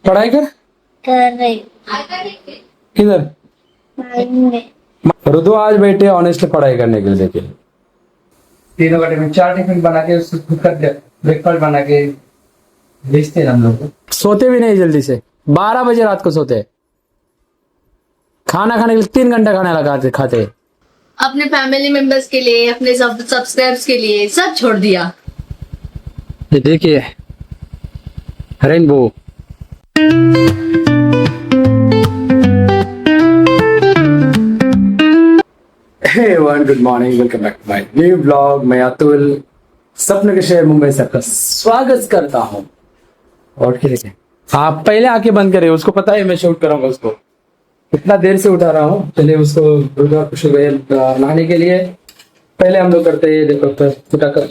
पढ़ाई कर रही किधर। रुदु आज बैठे ऑनेस्टली पढ़ाई करने के लिए। देखिए 3 घंटे में 4 टिफिन बना के उसको खुद का ब्रेकफास्ट बना के भेजते हैं हम लोग को। सोते भी नहीं जल्दी से, 12 बजे रात को सोते। खाना खाने के लिए 3 घंटा खाना लगाते खाते। अपने फैमिली मेंबर्स के लिए, अपने सब्सक्राइबर्स के लिए सब छोड़ दिया। ये देखिए rainbow. Hey one good morning, welcome back to my new blog. मैं अतुल सपने के शहर मुंबई से आपका स्वागत करता हूँ। और क्या देखें, आप पहले आके बंद करें, उसको पता है मैं शूट कराऊंगा उसको। इतना देर से उठा रहा हूँ, चलिए उसको दुर्गा खुश नहाने के लिए पहले हम लोग करते हैं। देखो फुटा कर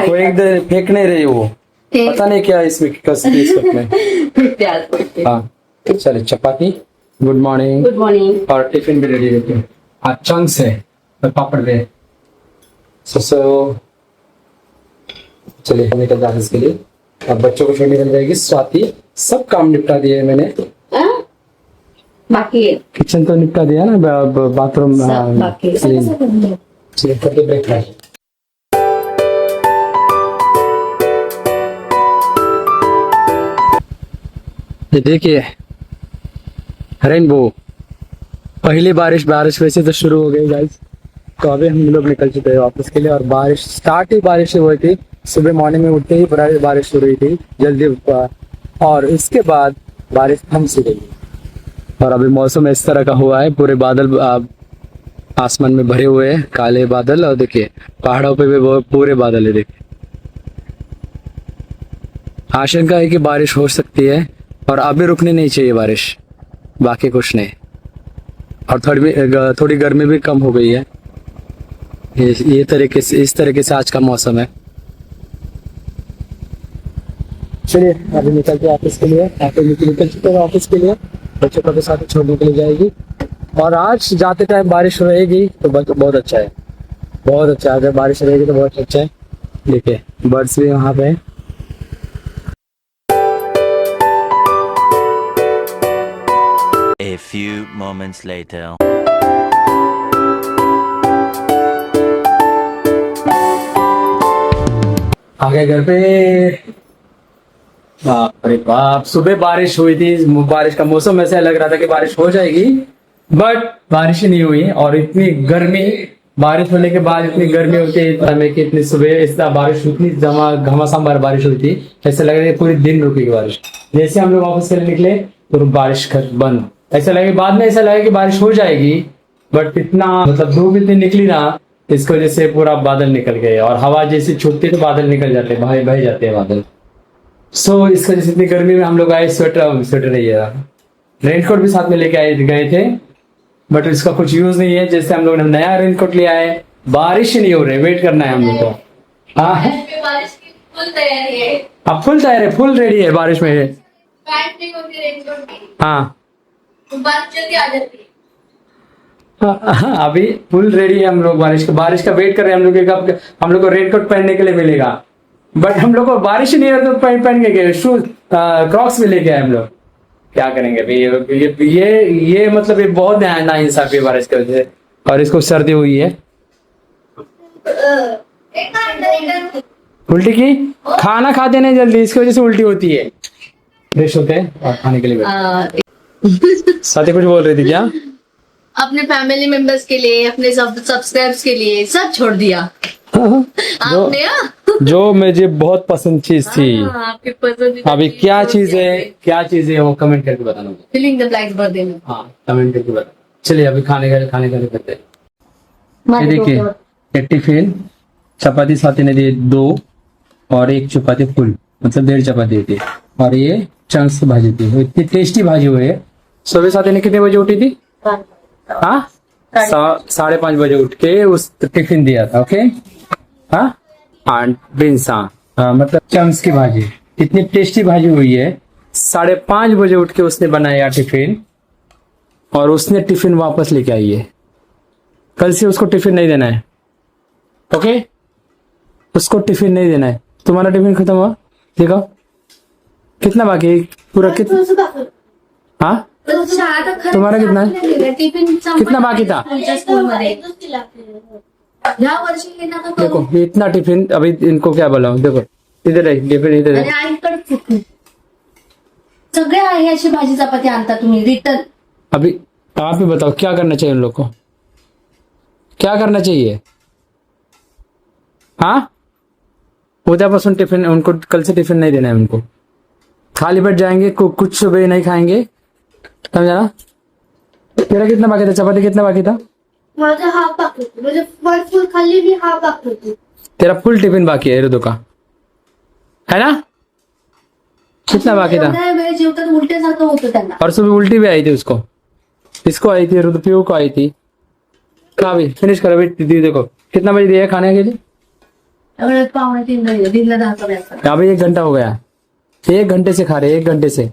कोई एक देर फेंक नहीं रही वो, पता नहीं क्या इसमें कस में। हाँ चलिए, चपाती गुड मॉर्निंग। Good morning. और टिफिन भी रेडी रहते हैं। आज चंक्स है और पापड़ भी है। सो चलिए निकल जाते इसके लिए। अब बच्चों को छोड़ने निकल जाएगी स्वाति। सब काम निपटा दिए है मैंने, बाकी है किचन तो निपटा दिया ना, बाथरूम बाकी है। चलिए करके ब्रेकफास्ट। ये देखिए रेनबो। पहली बारिश वैसे तो शुरू हो गई गाइस। तो अभी हम लोग निकल चुके हैं ऑफिस के लिए। और बारिश स्टार्ट ही बारिश से हुई थी, सुबह मॉर्निंग में उठते ही बारिश शुरू हुई थी जल्दी। और इसके बाद बारिश थम सी गई। और अभी मौसम इस तरह का हुआ है, पूरे बादल आसमान में भरे हुए हैं, काले बादल। और देखिए पहाड़ों पे भी पूरे बादल है। देखिए आशंका है कि बारिश हो सकती है और अभी रुकनी नहीं चाहिए बारिश, बाकी कुछ नहीं। और थोड़ी गर्मी भी कम हो गई है। ये तरीके से, इस तरीके से आज का मौसम है। चलिए अभी निकलते हैं ऑफिस के लिए। निकल चुके हैं ऑफिस के लिए, बच्चों को भी साथ छोड़ने के लिए जाएगी। और आज जाते टाइम बारिश रहेगी तो बहुत अच्छा है, बहुत अच्छा है। अगर बारिश रहेगी तो बहुत अच्छा है। देखिए बर्ड्स भी वहाँ पे। A few moments later. आ गए घर पे। बाप रे बाप, सुबह बारिश हुई थी। बारिश का मौसम ऐसा लग रहा था कि बारिश हो जाएगी, बट बारिश ही नहीं हुई। और इतनी गर्मी, बारिश होने के बाद इतनी गर्मी होती है कि इतनी सुबह इस बारिश, इतनी घमासान बारिश हुई थी, ऐसा लग रहा है पूरे दिन रुकेगी बारिश। जैसे हम लोग ऑफिस के लिए निकले तो बारिश बंद। ऐसा लगे, बाद में ऐसा लगा कि बारिश हो जाएगी, बट इतना मतलब धूप इतनी निकली ना, इसकी वजह से पूरा बादल निकल गए। और हवा जैसी छूटती तो बादल निकल जाते, बह जाते हैं बादल। सो इस वजह से इतनी गर्मी में हम लोग आए, स्वेटर नहीं है, रेनकोट भी साथ में लेके गए थे, बट इसका कुछ यूज नहीं है। जैसे हम लोग ने नया रेनकोट लिया है, बारिश ही नहीं हो रही, वेट करना है हम लोग को। हाँ बारिश की फुल तैयारी है। अब फुल तैयार है, फुल रेडी है बारिश में। पैंट नहीं होती रेनकोट की, हाँ तो बारिश जल्दी आ जाती है। अभी फुल रेडी है हम लोग। बारिश का वेट कर रहे हैं हम लोग कि कब हम लोग को रेनकोट पहनने के लिए मिलेगा। बट हम लोग को बारिश ही नहीं हो रही तो पहन के गए शूज, क्रॉक्स भी लेके आए हम लोग। क्या करेंगे अभी? ये मतलब ये बहुत नाइंसाफी है बारिश की वजह से। और इसको सर्दी हुई है, उल्टी की। खाना खाते नहीं जल्दी, इसकी वजह से उल्टी होती है। फ्रेश होते हैं और खाने के लिए। साथी कुछ बोल रही थी क्या? अपने फैमिली मेंबर्स के लिए, अपने सब्सक्राइबर्स के लिए सब छोड़ दिया। आपने जो मुझे बहुत पसंद चीज थी। आपकी पसंदीदा अभी क्या चीज है वो कमेंट करके बताना। फिलिंग द ब्लैंक्स भर देना। हाँ कमेंट करके बता। चलिए अभी खाने का करते हैं। ये देखिए एक टिफिन, चपाती साथी ने दिए 2 और 1 चपाती फुल, मतलब 1.5 चपाती थी। और ये चंक्स की भाजी थी, इतनी टेस्टी भाजी हुई है। सुबह साथी ने कितने बजे उठी थी? हाँ 5:30 बजे उठ के उस टिफिन दिया था। ओके हाँ मतलब चंक्स की भाजी, इतनी टेस्टी भाजी हुई है। 5:30 बजे उठ के उसने बनाया टिफिन, और उसने टिफिन वापस लेके आई है। कल से उसको टिफिन नहीं देना है। ओके उसको टिफिन नहीं देना है। तुम्हारा टिफिन खत्म हुआ, देखो कितना बाकी है? पूरा कितना? हाँ तुम्हारा कितना है? टिफिन कितना बाकी था? स्कूलमध्ये या वर्षी येणार का तो? देखो ये इतना टिफिन, अभी इनको क्या बोला देखो, इधर है टिफिन, इधर आणि है। आईकडे कुठून सगळे आहे अशी भाजी चपाती आणता तुम्ही रिटर्न. अभी आप ही बताओ क्या करना चाहिए उन लोग को, क्या करना चाहिए? हाँ उद्यापासून टिफिन उनको, कल से टिफिन नहीं देना है उनको, खाली पेट जाएंगे, कुछ सुबह नहीं खाएंगे, समझा ना? तेरा कितना बाकी था? चपाती कितना बाकी था? माझा हाफ बाकी होती म्हणजे फळ फुल खाल्ली मी हाफ बाकी होती. तेरा फुल टिफिन बाकी है ऋतु का, है ना? कितना बाकी था? एवढ्या वेळ जेवतात उलट्यासारखं होतं त्यांना. और सुबह उल्टी भी आई थी उसको, इसको आई थी, ऋतु पीयू को आई थी। खा भी फिनिश करो अभी, दीदी देखो कितना बजे दिया है खाने के लिए? एवढे 2:45 झाले, दीदीला 10 पर्यंत. अभी 1 घंटा हो गया, 1 घंटे से खा रहे, 1 घंटे से।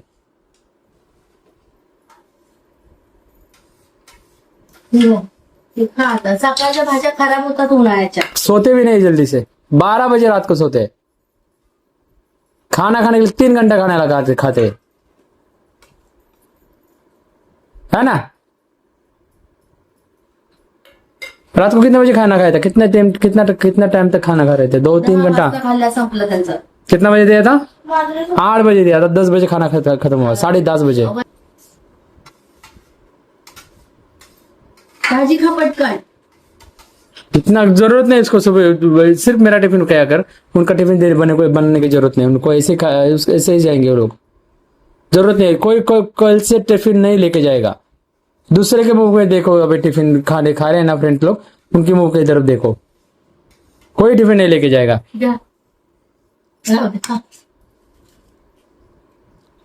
ते खा आता. सकाळच्या भाज्या खराब होतात उन्हाळ्याच्या. सोते भी नहीं जल्दी से, 12 बजे रात को सोते हैं। खाना खाने के लिए 3 घंटा खाना लगाते खाते हैं। है ना? रात को कितने बजे खाना खाया था? कितना टाइम तक खाना खा रहे थे? 2-3 घंटा। 10 वाजता खाल्ल्या संपलं त्यांचं. कितना बजे दिया था? माझं 8 बजे दिया था, 10 बजे खाना खत्म हुआ, 10:30 बजे। भाजी खा पटकन. इतना जरूरत नहीं इसको, सुबह सिर्फ मेरा टिफिन खाया कर, उनका टिफिन बनने की जरूरत नहीं, उनको ऐसे ही जाएंगे वो लोग, जरूरत नहीं। कोई कल से टिफिन नहीं लेके जाएगा। दूसरे के मुंह में देखो, अभी टिफिन खा रहे हैं ना फ्रेंड लोग, उनके मुंह की तरफ देखो, कोई टिफिन नहीं लेके जाएगा। द्या. राहू दे, खा.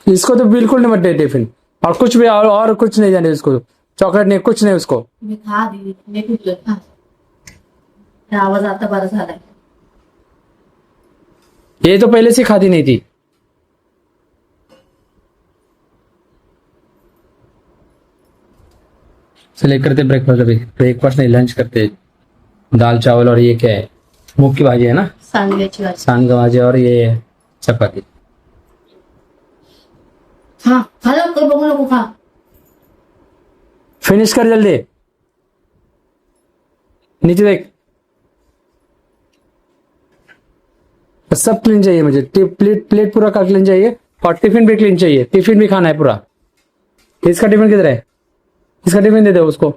इसको तो बिल्कुल नहीं मत दे टिफिन, और कुछ भी और कुछ नहीं जाने उसको, चॉकलेट नहीं, कुछ नहीं उसको। मी खा दीदी, मी पितोय, खा. हे आवाज आता बरा झालाय. ये तो पहले से खाती नहीं थी। चलिए करते ब्रेकफास्ट, अभी ब्रेकफास्ट नहीं लंच करते। दाल चावल और ये क्या है, मूंग की भाजी है ना, सांडग्याची भाजी. सांग भाजी, और ये चपाती। खा खा लवकर, बघू नको, खा. फिनिश कर जल्दी, नीचे देख। सब क्लीन चाहिए मुझे, प्लेट पूरा का क्लीन चाहिए, और टिफिन भी क्लीन चाहिए, टिफिन भी खाना है पूरा। इसका टिफिन किधर है? इसका टिफिन दे दो उसको।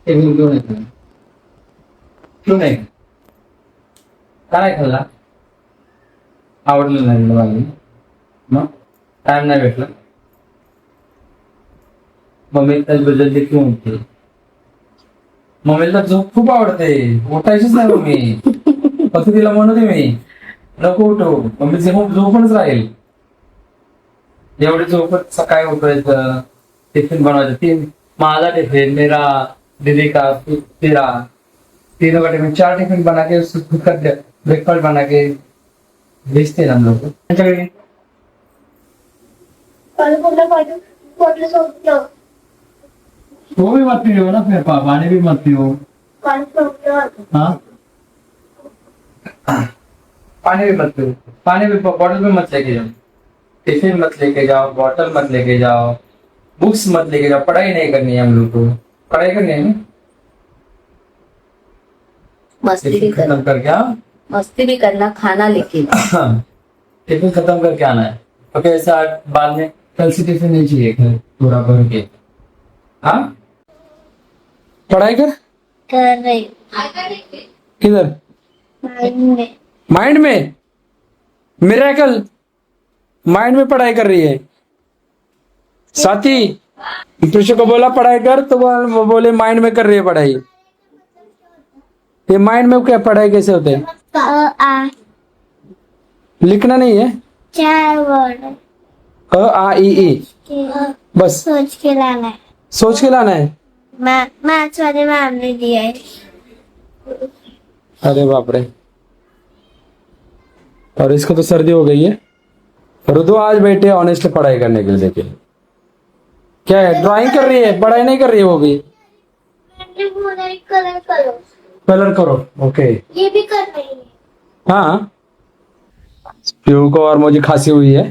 टिफिन क्यों नहीं खाना? क्यों नहीं काय खाल्ला? आवडलं नाही मला, मग टाइम नाही भेटला। मम्मी त्याबद्दल ते क्यों होते? मम्मीला झोप खूप आवडते, उठायचीच नाही मम्मी, फक्त तिला म्हणू दे मी नको उठू, मम्मी झोपूनच राहील। एवढी झोपत सकाळी उठायचं, टिफिन बनवायचं, माझा टिफिन, मेरा, दीदी का, तेरा, तीनों का टिफिन, 4 टिफिन बना के खुद का ब्रेकफास्ट बना के भेजते हैं हम लोग। वो भी मत पियो ना, फिर पानी भी मत पियो। हाँ पानी भी मत पियो, पानी भी बॉटल में मत लेके जाओ, टिफिन मत लेके जाओ, बॉटल मत लेके जाओ, बुक्स मत लेके जाओ। पढ़ाई नहीं करनी है हम लोग को, पढ़ाई करनी है ना, मस्ती भी टिफिन करना, खत्म करके आओ। मस्ती भी करना, खाना लेके. टिफिन खत्म करके आना है, ओके? ऐसा बाद में कल से टिफिन नहीं चाहिए घर पूरा भर के। हाँ पढ़ाई कर रही किधर? में माइंड में, मिरेकल माइंड में पढ़ाई कर रही है। साथी तुझे को बोला पढ़ाई कर, तो वो बोले माइंड में कर रही है पढ़ाई। ये माइंड में क्या पढ़ाई कैसे होते हैं? आ लिखना नहीं है, 4 वर्ड अ आ ई ई, बस सोच के लाना है। सोच के लाना है। मैथ्स वाले मैम ने दिया है। अरे बाप रे, और इसको तो सर्दी हो गई है। रुदो आज बैठे ऑनेस्टली पढ़ाई करने के लिए, देखिए क्या है, ड्राइंग कर रही है, पढ़ाई नहीं कर रही है वो भी। कलर करो, कलर करो, ओके। ये भी कर रही है। हाँ पीहू को और मुझे खांसी हुई है,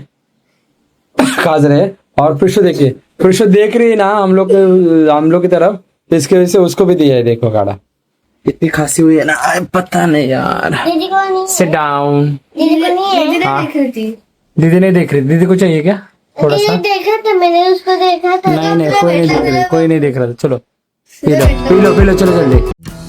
खांस रहे हैं। और प्रिशु देखिए, प्रिशु देख रही है ना हम लोग की तरफ, इसकी वजह से उसको भी दिया है, देखो काढ़ा। इतनी खांसी हुई है ना, पता नहीं यार। दीदी को नहीं, सिट डाउन। दीदी को नहीं है। दीदी ने हाँ। देख रही थी। दीदी नहीं देख रही, दीदी को चाहिए क्या थोड़ा सा? दीदी देखा था मैंने, उसको देखा था। नहीं कोई नहीं देख रही, कोई नहीं देख रहा था। चलो पी लो चलो जल्दी।